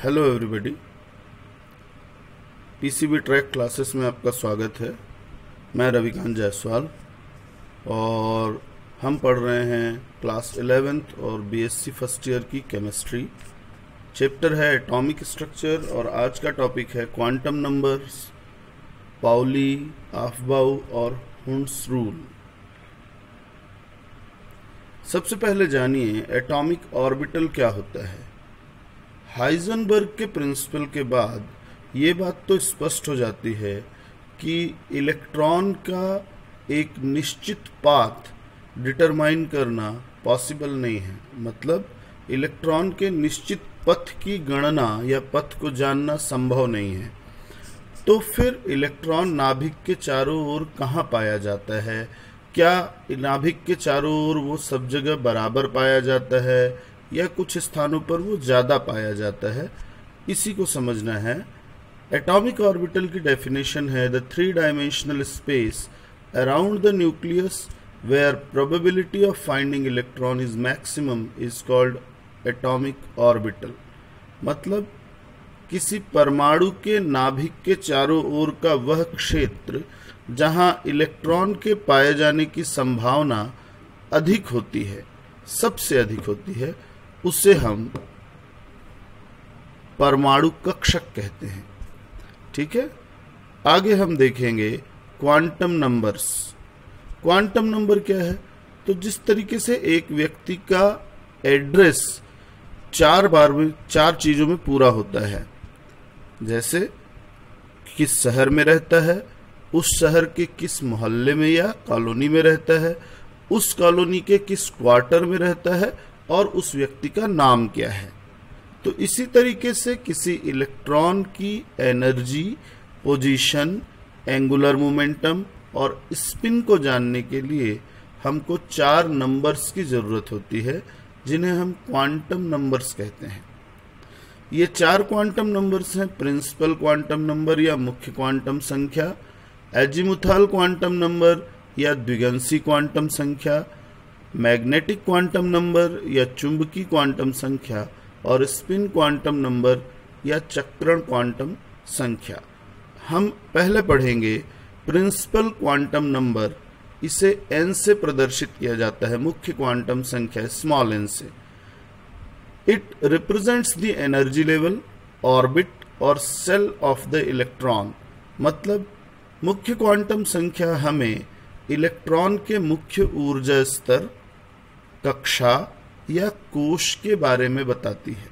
Hello everybody, PCB track classes में आपका स्वागत है। मैं रविकांत जायसवाल और हम पढ़ रहे हैं क्लास 11th और बीएससी फर्स्ट ईयर की केमिस्ट्री। चैप्टर है एटॉमिक स्ट्रक्चर और आज का टॉपिक है क्वांटम नंबर्स, पाउली, अफबाउ और हुंड्स रूल। सबसे पहले जानिए एटॉमिक ऑर्बिटल क्या होता है। हाइजेनबर्ग के प्रिंसिपल के बाद ये बात तो स्पष्ट हो जाती है कि इलेक्ट्रॉन का एक निश्चित पाथ डिटरमाइन करना पॉसिबल नहीं है। मतलब इलेक्ट्रॉन के निश्चित पथ की गणना या पथ को जानना संभव नहीं है। तो फिर इलेक्ट्रॉन नाभिक के चारों ओर कहाँ पाया जाता है? क्या नाभिक के चारों ओर वो सब जगह बराबर पाया जाता है या कुछ स्थानों पर वो ज़्यादा पाया जाता है? इसी को समझना है। एटॉमिक ऑर्बिटल की डेफिनेशन है the 3 dimensional space around the nucleus where probability of finding electron is maximum is called atomic orbital. मतलब किसी परमाणु के नाभिक के चारों ओर का वह क्षेत्र जहां इलेक्ट्रॉन के पाए जाने की संभावना अधिक होती है, सबसे अधिक होती है, उसे हम परमाणु कक्षक कहते हैं। ठीक है, आगे हम देखेंगे क्वांटम नंबर्स। क्वांटम नंबर क्या है? तो जिस तरीके से एक व्यक्ति का एड्रेस 4 बार में 4 चीजों में पूरा होता है, जैसे किस शहर में रहता है, उस शहर के किस मोहल्ले में या कॉलोनी में रहता है, उस कॉलोनी के किस क्वार्टर में रहता है और उस व्यक्ति का नाम क्या है। तो इसी तरीके से किसी इलेक्ट्रॉन की एनर्जी, पोजीशन, एंगुलर मोमेंटम और स्पिन को जानने के लिए हमको 4 नंबर्स की जरूरत होती है, जिन्हें हम क्वांटम नंबर्स कहते हैं। ये 4 क्वांटम नंबर्स हैं प्रिंसिपल क्वांटम नंबर या मुख्य क्वांटम संख्या, एजीमुथाल क्वांटम नंबर या द्विगंशी क्वांटम संख्या, मैग्नेटिक क्वांटम नंबर या चुंबकीय क्वांटम संख्या और स्पिन क्वांटम नंबर या चक्रण क्वांटम संख्या। हम पहले पढ़ेंगे प्रिंसिपल क्वांटम नंबर। इसे n से प्रदर्शित किया जाता है, मुख्य क्वांटम संख्या स्मॉल n से। It represents the energy level, orbit और सेल ऑफ द इलेक्ट्रॉन। मतलब मुख्य क्वांटम संख्या हमें इलेक्ट्रॉन के मुख्य ऊर्जा स्तर, कक्षा या कोश के बारे में बताती है।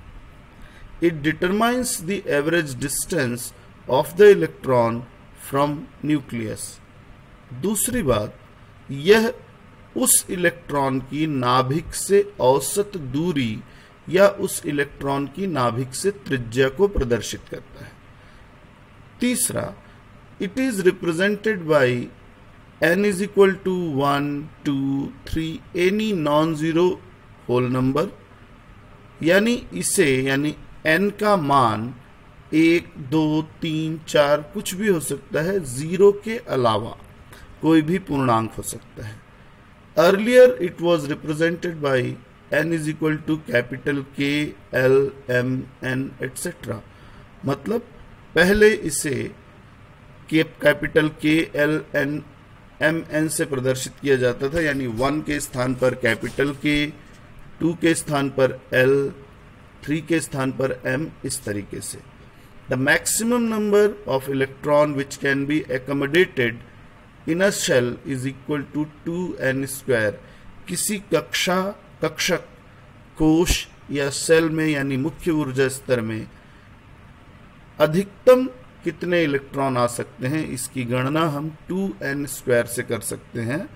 It determines the average distance of the electron from nucleus. दूसरी बात, यह उस इलेक्ट्रॉन की नाभिक से औसत दूरी या उस इलेक्ट्रॉन की नाभिक से त्रिज्या को प्रदर्शित करता है। तीसरा, it is represented by n is equal to 1, 2, 3 any non-zero whole number। यानी n का मान 1, 2, 3, 4 कुछ भी हो सकता है, 0 के अलावा कोई भी पूर्णांक हो सकता है। Earlier it was represented by n is equal to capital K, L, M, N etc। मतलब पहले इसे capital K, L, M, N से प्रदर्शित किया जाता था, यानी 1 के स्थान पर कैपिटल K, 2 के स्थान पर L, 3 के स्थान पर M, इस तरीके से। The maximum number of electron which can be accommodated in a shell is equal to 2n²। किसी कक्षक, कोश या सेल में यानी मुख्य ऊर्जा स्तर में अधिकतम कितने इलेक्ट्रॉन आ सकते हैं, इसकी गणना हम 2n² से कर सकते हैं।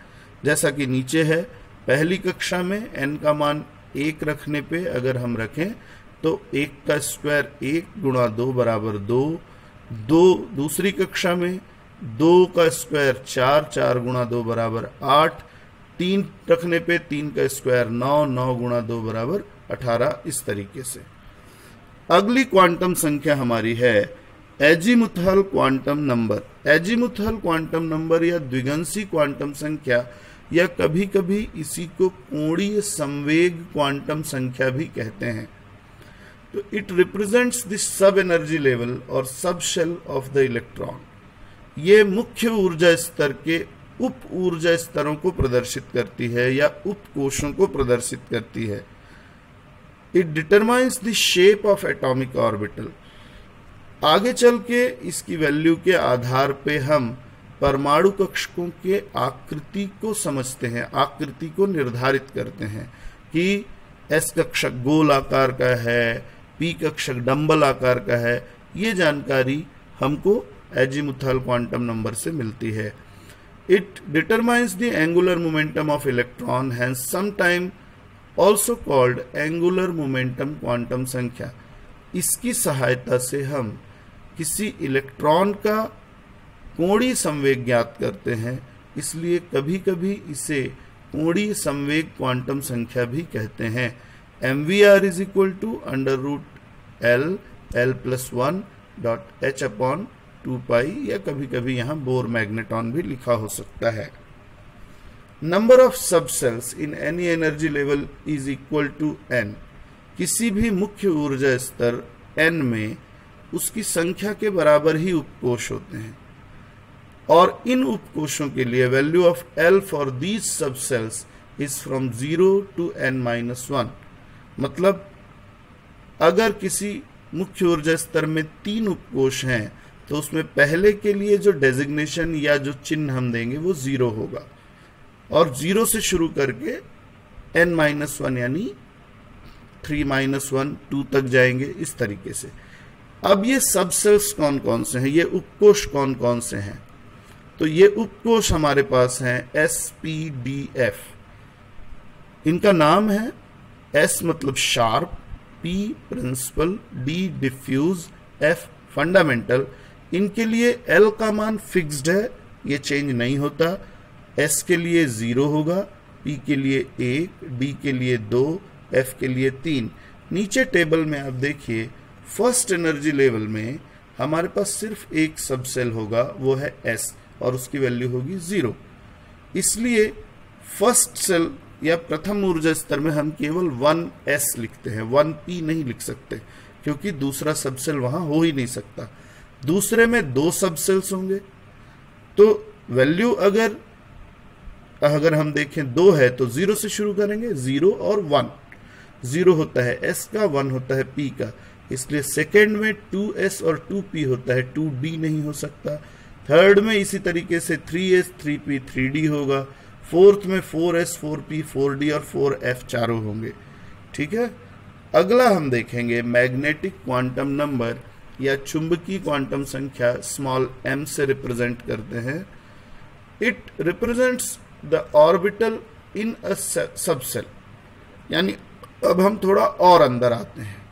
जैसा कि नीचे है, पहली कक्षा में n का मान 1 रखने पे अगर हम रखें तो 1 का स्क्वायर 1 गुणा 2 बराबर 2। दूसरी कक्षा में 2 का स्क्वायर 4, 4 गुणा 2 बराबर 8। 3 रखने पे 3 का स्क्वायर 9, 9 गुणा 2 बराबर 18। इस तरीके से अगली क्वांटम संख्या हमारी है एजीमुथाल क्वांटम नंबर। एजीमुथाल क्वांटम नंबर या द्विगंशी क्वांटम संख्या या कभी कभी इसी को कोणीय संवेग क्वांटम संख्या भी कहते हैं। तो it represents the sub energy level और सब शेल ऑफ द इलेक्ट्रॉन। ये मुख्य ऊर्जा स्तर के उप ऊर्जा स्तरों को प्रदर्शित करती है या उप कोशों को प्रदर्शित करती है। It determines the shape of atomic orbital. आगे चल के इसकी वैल्यू के आधार पे हम परमाणु कक्षकों के आकृति को समझते हैं, आकृति को निर्धारित करते हैं कि एस कक्षक गोल आकार का है, पी कक्षक डंबल आकार का है। ये जानकारी हमको एजीमुथल क्वांटम नंबर से मिलती है। It determines the angular momentum of electron, hence sometime also called angular momentum quantum संख्या। इसकी सहायता से हम किसी इलेक्ट्रॉन का कोणीय संवेग ज्ञात करते हैं, इसलिए कभी कभी इसे कोणीय संवेग क्वांटम संख्या भी कहते हैं। MVR is equal to √L+1.h/2π, या कभी कभी यहाँ बोर मैग्नेटॉन भी लिखा हो सकता है। Number of sub cells in any energy level is equal to n। किसी भी मुख्य ऊर्जा स्तर n में उसकी संख्या के बराबर ही उपकोश होते हैं, और इन उपकोशों के लिए value of L for these sub shells is from 0 to n-1। मतलब अगर किसी मुख्य ऊर्जा स्तर में 3 उपकोश हैं तो उसमें पहले के लिए जो डेजिग्नेशन या जो चिन्ह हम देंगे वो 0 होगा, और 0 से शुरू करके n-1 यानी 3-1 2 तक जाएंगे, इस तरीके से। अब ये सब सेल्स कौन कौन से हैं, ये उपकोश कौन कौन से हैं? तो ये उपकोश हमारे पास हैं SPDF। इनका नाम है S मतलब sharp, P principal, D diffuse, F fundamental. इनके लिए L का मान फिक्स्ड है, ये चेंज नहीं होता। S के लिए 0 होगा, P के लिए 1, D के लिए 2, F के लिए 3। नीचे टेबल में आप देखिए, फर्स्ट एनर्जी लेवल में हमारे पास सिर्फ एक सबसेल होगा, वो है S, और उसकी वैल्यू होगी 0। इसलिए फर्स्ट सेल या प्रथम ऊर्जा स्तर में हम केवल 1s लिखते हैं, 1p नहीं लिख सकते, क्योंकि दूसरा सबसेल वहां हो ही नहीं सकता। दूसरे में 2 सबसेल्स होंगे, तो वैल्यू अगर हम देखें 2 है तो 0 से शुरू करेंगे, 0 और 1। 0 होता है S का, 1 होता है P का, इसलिए सेकेंड में 2s और 2p होता है, 2d नहीं हो सकता। थर्ड में इसी तरीके से 3s 3p 3d होगा। फोर्थ में 4s 4p 4d और 4f चारों होंगे। ठीक है, अगला हम देखेंगे मैग्नेटिक क्वांटम नंबर या चुंबकीय क्वांटम संख्या स्मॉल m से रिप्रेजेंट करते हैं। It represents the orbital in a subshell. यानी अब हम थोड़ा और अंदर आते हैं।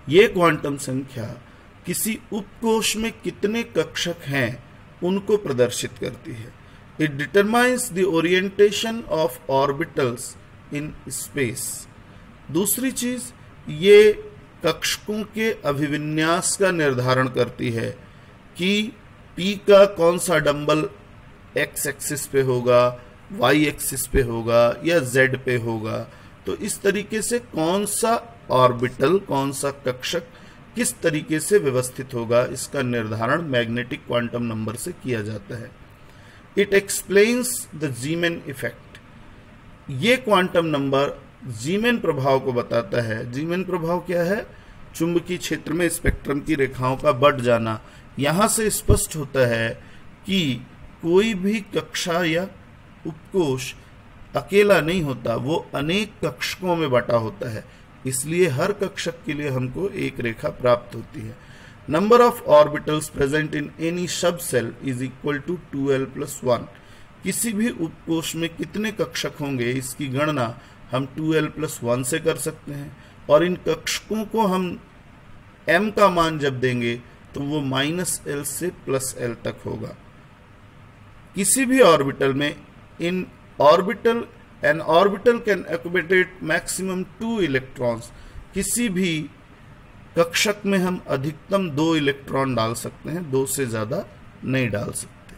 ये क्वांटम संख्या किसी उपकोश में कितने कक्षक हैं उनको प्रदर्शित करती है। It determines the orientation of orbitals in space. दूसरी चीज, ये कक्षकों के अभिविन्यास का निर्धारण करती है कि P का कौन सा डंबल x एक्सिस पे होगा, y एक्सिस पे होगा या z पे होगा। तो इस तरीके से कौन सा ऑर्बिटल, कौन सा कक्षक किस तरीके से व्यवस्थित होगा, इसका निर्धारण मैग्नेटिक क्वांटम नंबर से किया जाता है। It explains the Zeeman effect. ये क्वांटम नंबर जीमेन प्रभाव को बताता है। जीमेन प्रभाव क्या है? चुंबकीय क्षेत्र में स्पेक्ट्रम की रेखाओं का बढ़ जाना। यहां से स्पष्ट होता है कि कोई भी कक्षा या उपकोश अकेला नहीं होता, वो अनेक कक्षकों में बटा होता है, इसलिए हर कक्षक के लिए हमको एक रेखा प्राप्त होती है। Number of orbitals present in any sub shell is equal to 2l+1। किसी भी उपकोश में कितने कक्षक होंगे इसकी गणना हम 2l+1 से कर सकते हैं, और इन कक्षकों को हम m का मान जब देंगे तो वो -l से +l तक होगा। किसी भी ऑर्बिटल में in orbital an orbital can accumulate maximum 2 electrons. किसी भी कक्षक में हम अधिकतम 2 इलेक्ट्रॉन डाल सकते हैं, 2 से ज्यादा नहीं डाल सकते।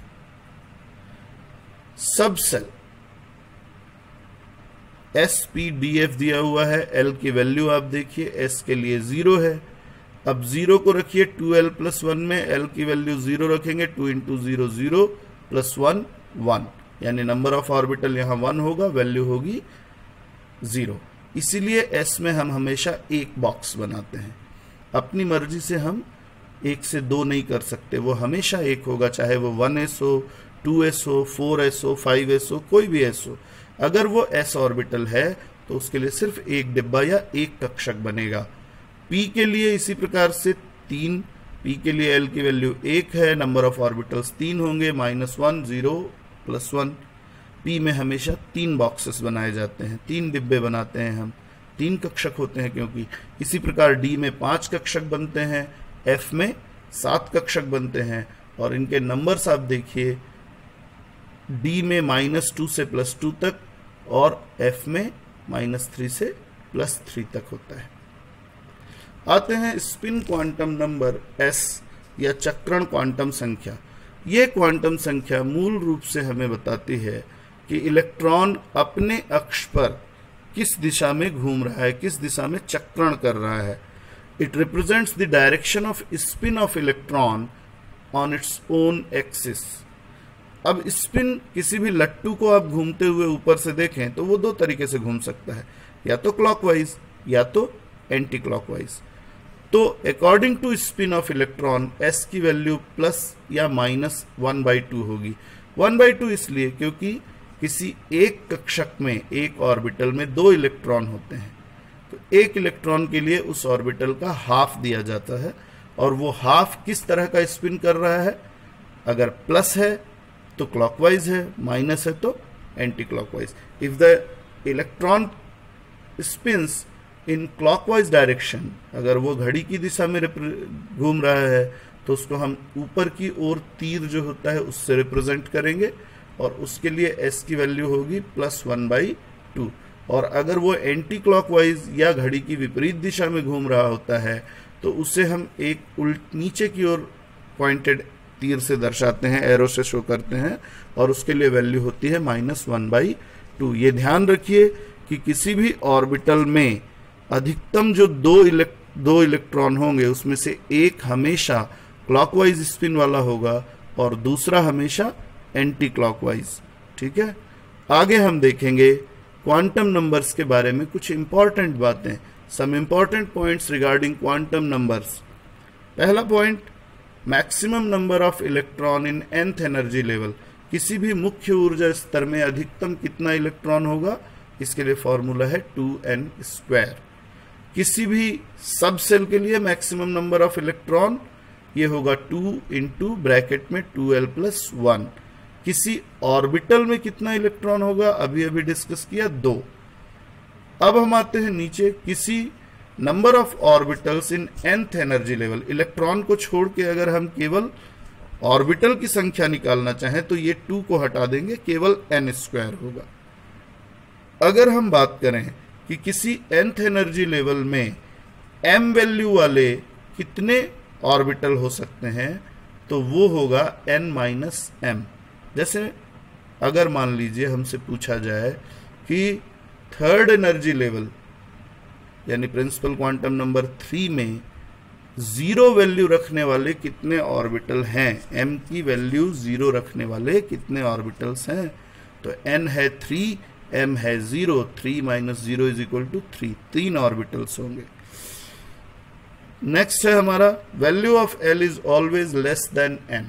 Sub cell, S P D F दिया हुआ है, एल की वैल्यू आप देखिए, एस के लिए 0 है। अब 0 को रखिए 2l + 1 में, एल की वैल्यू 0 रखेंगे, 2 × 0 0 + 1 1, यानी नंबर ऑफ ऑर्बिटल यहाँ 1 होगा, वैल्यू होगी 0। इसीलिए एस में हम हमेशा एक बॉक्स बनाते हैं, अपनी मर्जी से हम 1 से 2 नहीं कर सकते, वो हमेशा एक होगा, चाहे वो 1s हो, 2s हो, 4s हो, 5s हो, कोई भी s हो। अगर वो s ऑर्बिटल है तो उसके लिए सिर्फ एक डिब्बा या एक कक्षक बनेगा। p के लिए इसी प्रकार से 3, p के लिए l की वैल्यू 1 है, नंबर ऑफ ऑर्बिटल्स 3 होंगे, -1 0 + 1। p में हमेशा 3 बॉक्सेस बनाए जाते हैं, 3 डिब्बे बनाते हैं हम, 3 कक्षक होते हैं क्योंकि। इसी प्रकार d में 5 कक्षक बनते हैं, f में 7 कक्षक बनते हैं, और इनके नंबर्स आप देखिए, d में -2 से +2 तक और f में -3 से +3 तक होता है। आते हैं स्पिन क्वांटम नंबर s या चक्रण क्वांटम संख्या। ये क्वांटम संख्या मूल रूप से हमें बताती है कि इलेक्ट्रॉन अपने अक्ष पर किस दिशा में घूम रहा है, किस दिशा में चक्रण कर रहा है। It represents the direction off spin of electron on its own axis. अब स्पिन, किसी भी लट्टू को आप घूमते हुए ऊपर से देखें तो वो 2 तरीके से घूम सकता है, या तो क्लॉकवाइज या तो एंटी क्लॉकवाइज। तो according to spin of electron s की वैल्यू प्लस या -1/2 होगी। 1/2 इसलिए क्योंकि किसी एक कक्षक में, एक ऑर्बिटल में 2 इलेक्ट्रॉन होते हैं, तो एक इलेक्ट्रॉन के लिए उस ऑर्बिटल का हाफ दिया जाता है, और वो हाफ किस तरह का स्पिन कर रहा है। अगर प्लस है तो क्लॉकवाइज है, माइनस है तो anti clockwise. If the electron spins in clockwise direction, अगर वो घड़ी की दिशा में घूम रहा है तो उसको हम ऊपर की ओर तीर जो होता है उससे रिप्रेजेंट करेंगे, और उसके लिए s की वैल्यू होगी +1/2। और अगर वो एंटी क्लॉकवाइज या घड़ी की विपरीत दिशा में घूम रहा होता है तो उसे हम एक नीचे की ओर पॉइंटेड तीर से दर्शाते हैं, एरो से शो करते हैं, और उसके लिए वैल्यू होती है -1/2। ये ध्यान रखिए कि किसी भी ऑर्बिटल में अधिकतम जो दो इलेक्ट्रॉन होंगे उसमें से एक हमेशा क्लॉकवाइज स्पिन वाला होगा और दूसरा हमेशा एंटी क्लॉकवाइज। ठीक है, आगे हम देखेंगे क्वांटम नंबर्स के बारे में कुछ इंपॉर्टेंट बातें, some important points regarding quantum numbers. पहला point, maximum number of electron in nth energy level. किसी भी मुख्य ऊर्जा स्तर में अधिकतम कितना इलेक्ट्रॉन होगा, इसके लिए फॉर्मूला है 2n²। किसी भी सब सेल के लिए मैक्सिमम नंबर ऑफ इलेक्ट्रॉन ये होगा 2 × ब्रैकेट में 2l + 1। किसी ऑर्बिटल में कितना इलेक्ट्रॉन होगा, अभी अभी डिस्कस किया, 2। अब हम आते हैं नीचे, किसी number of orbitals in nth energy level. Electron को छोड़ के अगर हम केवल ऑर्बिटल की संख्या निकालना चाहें तो ये 2 को हटा देंगे, केवल n² होगा। अगर हम बात करें कि किसी nth एनर्जी लेवल में m वैल्यू वाले कितने ऑर्बिटल हो सकते हैं, तो वो होगा n-m। जैसे अगर मान लीजिए हमसे पूछा जाए कि 3rd एनर्जी लेवल यानी प्रिंसिपल क्वांटम नंबर 3 में 0 वैल्यू रखने वाले कितने ऑर्बिटल हैं, m की वैल्यू 0 रखने वाले कितने ऑर्बिटल्स हैं, तो n है 3, m है 0, 3 - 0 = 3, 3 ऑर्बिटल्स होंगे। नेक्स्ट है हमारा, value of l is always less than n।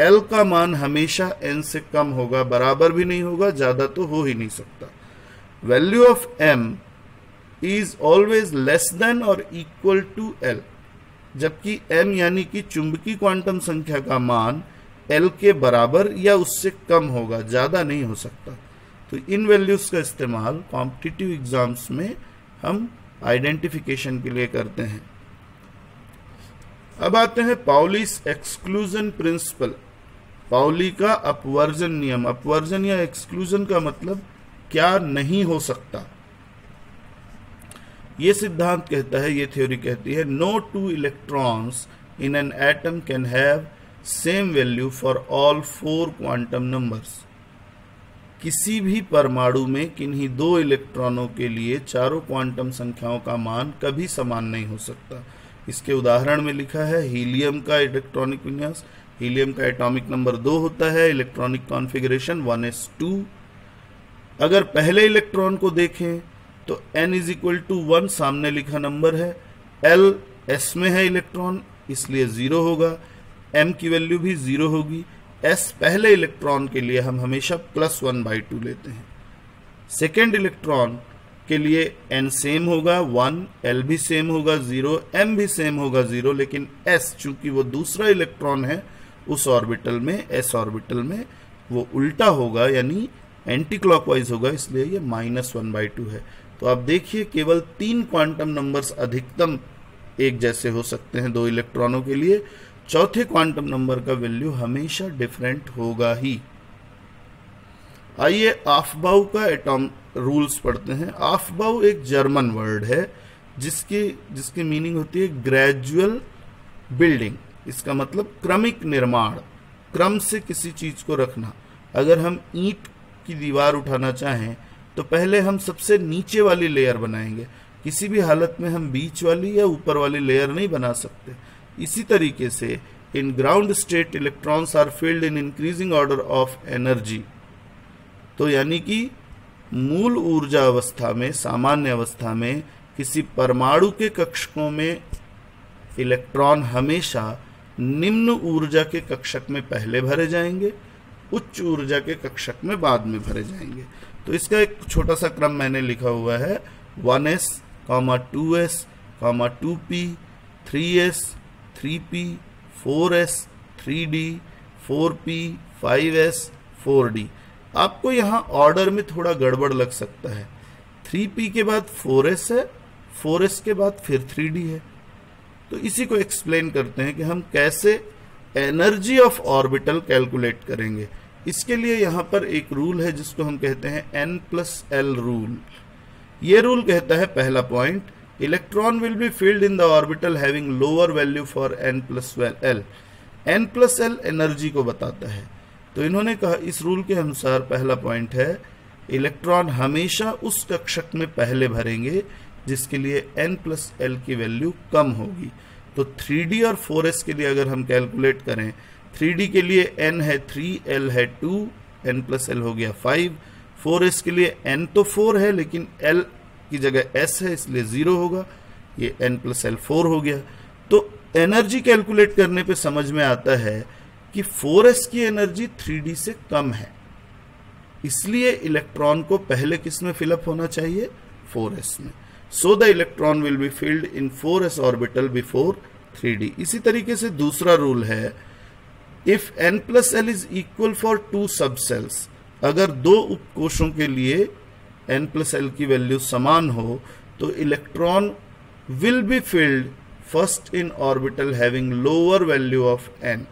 l का मान हमेशा n से कम होगा, बराबर भी नहीं होगा, ज्यादा तो हो ही नहीं सकता। Value of m is always less than और इक्वल टू l, जबकि m यानी कि चुंबकीय क्वांटम संख्या का मान l के बराबर या उससे कम होगा, ज्यादा नहीं हो सकता। तो इन वैल्यूज का इस्तेमाल कॉम्पिटिटिव एग्जाम्स में हम आइडेंटिफिकेशन के लिए करते हैं। अब आते हैं पाउलीस एक्सक्लूजन प्रिंसिपल, पाउली का अपवर्जन नियम। अपवर्जन या एक्सक्लूजन का मतलब क्या नहीं हो सकता। ये सिद्धांत कहता है, ये थ्योरी कहती है, no 2 electrons in an atom can have same value for all 4 quantum numbers. किसी भी परमाणु में किन्हीं दो इलेक्ट्रॉनों के लिए चारों क्वांटम संख्याओं का मान कभी समान नहीं हो सकता। इसके उदाहरण में लिखा है हीलियम का इलेक्ट्रॉनिक विन्यास। हीलियम का एटॉमिक नंबर 2 होता है, इलेक्ट्रॉनिक कॉन्फ़िगरेशन 1s2। अगर पहले इलेक्ट्रॉन को देखें तो n = 1 सामने लिखा नंबर है, l s में है इलेक्ट्रॉन इसलिए 0 होगा, m की वैल्यू भी 0 होगी। s पहले इलेक्ट्रॉन के लिए हम हमेशा +1/2 लेते हैं। सेकेंड इलेक्ट्रॉन के लिए n सेम होगा 1, l भी सेम होगा 0, m भी सेम होगा 0, लेकिन s चूंकि वो दूसरा इलेक्ट्रॉन है उस ऑर्बिटल में, s ऑर्बिटल में, वो उल्टा होगा यानी एंटी क्लॉकवाइज होगा, इसलिए ये -1/2 है। तो आप देखिए केवल 3 क्वांटम नंबर्स अधिकतम एक जैसे हो सकते हैं दो इलेक्ट्रॉनों के लिए। चौथे क्वांटम नंबर का वैल्यू हमेशा डिफरेंट होगा ही। आइए आफबाउ का एटॉम रूल्स पढ़ते हैं। आफबाउ एक जर्मन वर्ड है जिसकी मीनिंग होती है ग्रेजुअल बिल्डिंग। इसका मतलब क्रमिक निर्माण, क्रम से किसी चीज को रखना। अगर हम ईंट की दीवार उठाना चाहें तो पहले हम सबसे नीचे वाली लेयर बनाएंगे, किसी भी हालत में हम बीच वाली या ऊपर वाली लेयर नहीं बना सकते। इसी तरीके से in ground state electrons are filled in increasing order of energy. तो यानी कि मूल ऊर्जा अवस्था में, सामान्य अवस्था में किसी परमाणु के कक्षकों में इलेक्ट्रॉन हमेशा निम्न ऊर्जा के कक्षक में पहले भरे जाएंगे, उच्च ऊर्जा के कक्षक में बाद में भरे जाएंगे। तो इसका एक छोटा सा क्रम मैंने लिखा हुआ है 1s, 2s, 2p, 3s, 3p, 4s, 3d, 4p, 5s, 4d। आपको यहाँ ऑर्डर में थोड़ा गड़बड़ लग सकता है। 3p के बाद 4s है, 4s के बाद फिर 3d है। तो इसी को एक्सप्लेन करते हैं कि हम कैसे एनर्जी ऑफ ऑर्बिटल कैलकुलेट करेंगे। इसके लिए यहाँ पर एक रूल है जिसको हम कहते हैं n+l रूल। ये रूल कहता है, पहला point, electron will be field in the orbital having lower value for n+l। n+l energy को बताता है। तो इन्होंने कहा इस रूल के अनुसार पहला पॉइंट है इलेक्ट्रॉन हमेशा उस कक्षक में पहले भरेंगे जिसके लिए n+l की वैल्यू कम होगी। तो 3d और 4s के लिए अगर हम कैलकुलेट करें, 3d के लिए n है 3, l है 2, n+l हो गया 5। 4s के लिए n तो 4 है लेकिन l की जगह s है इसलिए 0 होगा, ये n+l 4 हो गया। तो एनर्जी कैलकुलेट करने पे समझ में आता है कि 4s की एनर्जी 3d से कम है, इसलिए इलेक्ट्रॉन को पहले किस में फिलअप होना चाहिए, 4s में। So the electron will be filled in 4s orbital before 3d। इसी तरीके से दूसरा रूल है, if n+l is equal for 2 subcells, अगर दो उपकोशों के लिए n+l की वैल्यू समान हो तो electron will be filled first in orbital having lower value of n।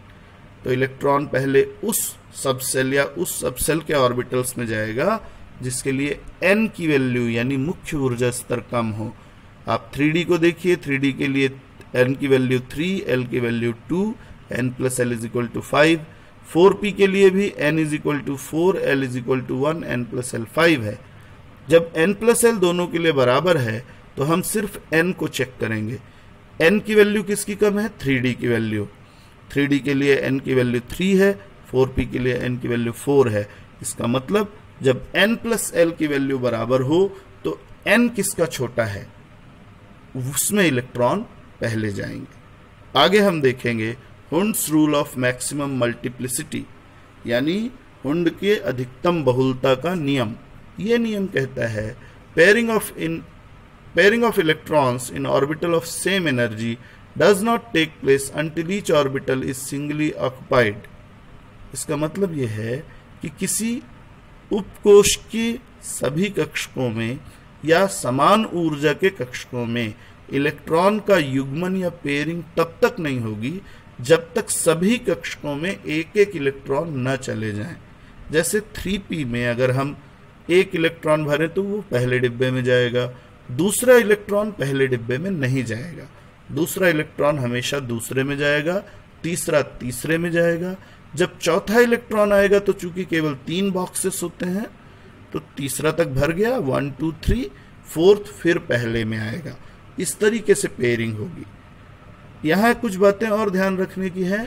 तो इलेक्ट्रॉन पहले उस सबसेल या उस सबसेल के ऑर्बिटल्स में जाएगा जिसके लिए n की वैल्यू यानी मुख्य ऊर्जा स्तर कम हो। आप 3d को देखिए, 3d के लिए n की वैल्यू 3, l की वैल्यू 2, n+l = 5। 4p के लिए भी n = 4, l = 1, n+l 5 है। जब n+l दोनों के लिए बराबर है तो हम सिर्फ n को चेक करेंगे। n की वैल्यू किसकी कम है, 3d की वैल्यू। 3d के लिए n की वैल्यू 3 है, 4p के लिए n की वैल्यू 4 है। इसका मतलब जब n+l की वैल्यू बराबर हो तो n किसका छोटा है, उसमें इलेक्ट्रॉन पहले जाएंगे। आगे हम देखेंगे Hund's rule of maximum multiplicity, यानी हुंड के अधिकतम बहुलता का नियम। यह नियम कहता है pairing of electrons in orbital of same energy does not take place until each orbital is singly occupied. इसका मतलब यह है कि किसी उपकोश के सभी कक्षकों में या समान ऊर्जा के कक्षकों में इलेक्ट्रॉन का युग्मन या पेयरिंग तब तक नहीं होगी जब तक सभी कक्षकों में एक एक इलेक्ट्रॉन न चले जाएं। जैसे 3p में अगर हम एक इलेक्ट्रॉन भरें तो वो पहले डिब्बे में जाएगा, दूसरा इलेक्ट्रॉन पहले डिब्बे में नहीं जाएगा, दूसरा इलेक्ट्रॉन हमेशा दूसरे में जाएगा, तीसरा तीसरे में जाएगा। जब चौथा इलेक्ट्रॉन आएगा तो चूंकि केवल 3 बॉक्सेस होते हैं तो तीसरा तक भर गया, 1 2 3, फोर्थ फिर पहले में आएगा। इस तरीके से पेयरिंग होगी। यहाँ कुछ बातें और ध्यान रखने की है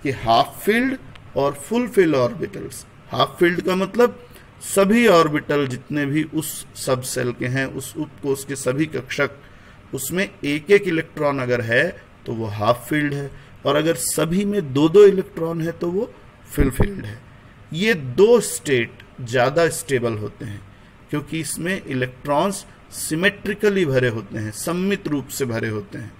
कि हाफ फिल्ड और full fill orbitals. Half filled का मतलब सभी ऑर्बिटल जितने भी उस सब सेल के हैं, उस उपकोष के सभी कक्षक, उसमें एक एक इलेक्ट्रॉन अगर है तो वो हाफ फिल्ड है, और अगर सभी में 2-2 इलेक्ट्रॉन है तो वो फुल फिल्ड है। ये दो स्टेट ज़्यादा स्टेबल होते हैं क्योंकि इसमें इलेक्ट्रॉन्स सिमेट्रिकली भरे होते हैं, सममित रूप से भरे होते हैं।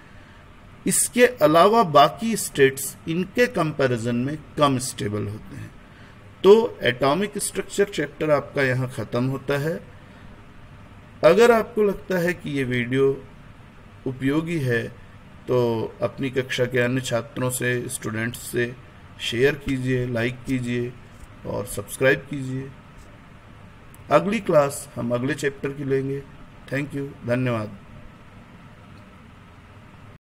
इसके अलावा बाकी स्टेट्स इनके कंपैरिजन में कम स्टेबल होते हैं। तो एटॉमिक स्ट्रक्चर चैप्टर आपका यहाँ ख़त्म होता है। अगर आपको लगता है कि ये वीडियो उपयोगी है तो अपनी कक्षा के अन्य छात्रों से, स्टूडेंट्स से शेयर कीजिए, लाइक कीजिए और सब्सक्राइब कीजिए। अगली क्लास हम अगले चैप्टर की लेंगे। थैंक यू, धन्यवाद।